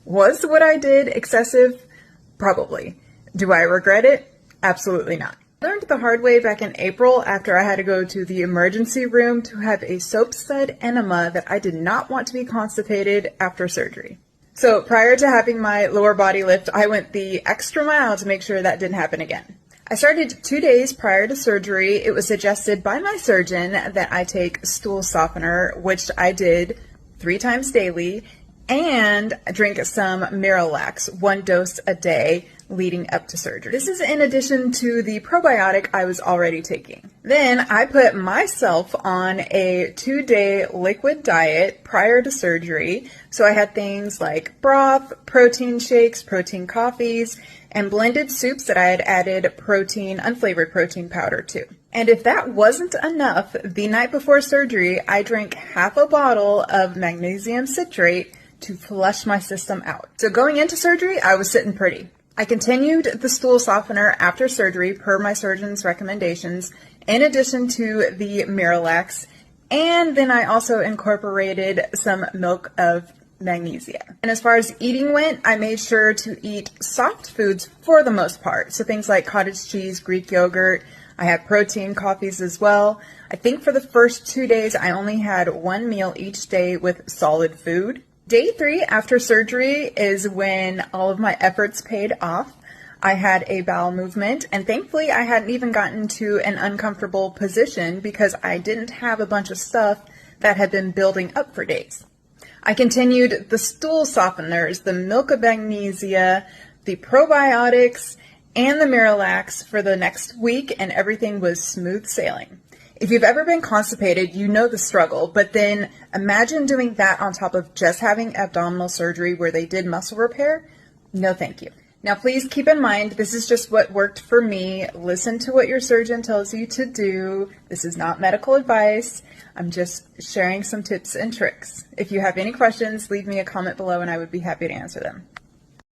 Was what I did excessive? Probably. Do I regret it? Absolutely not. I learned the hard way back in April after I had to go to the emergency room to have a soap stud enema that I did not want to be constipated after surgery. So prior to having my lower body lift, I went the extra mile to make sure that didn't happen again. I started 2 days prior to surgery. It was suggested by my surgeon that I take stool softener, which I did 3 times daily, and drink some Miralax, 1 dose a day leading up to surgery. This is in addition to the probiotic I was already taking. Then I put myself on a 2-day liquid diet prior to surgery. So I had things like broth, protein shakes, protein coffees, and blended soups that I had added unflavored protein powder to. And if that wasn't enough, the night before surgery, I drank half a bottle of magnesium citrate to flush my system out. So going into surgery, I was sitting pretty. I continued the stool softener after surgery per my surgeon's recommendations, in addition to the Miralax, and then I also incorporated some milk of magnesia. And as far as eating went, I made sure to eat soft foods for the most part. So things like cottage cheese, Greek yogurt. I had protein coffees as well. I think for the first 2 days, I only had 1 meal each day with solid food. Day 3 after surgery is when all of my efforts paid off. I had a bowel movement, and thankfully I hadn't even gotten to an uncomfortable position because I didn't have a bunch of stuff that had been building up for days. I continued the stool softeners, the milk of magnesia, the probiotics, and the Miralax for the next week, and everything was smooth sailing. If you've ever been constipated, you know the struggle, but then imagine doing that on top of just having abdominal surgery where they did muscle repair. No, thank you. Now, please keep in mind, this is just what worked for me. Listen to what your surgeon tells you to do. This is not medical advice. I'm just sharing some tips and tricks. If you have any questions, leave me a comment below and I would be happy to answer them.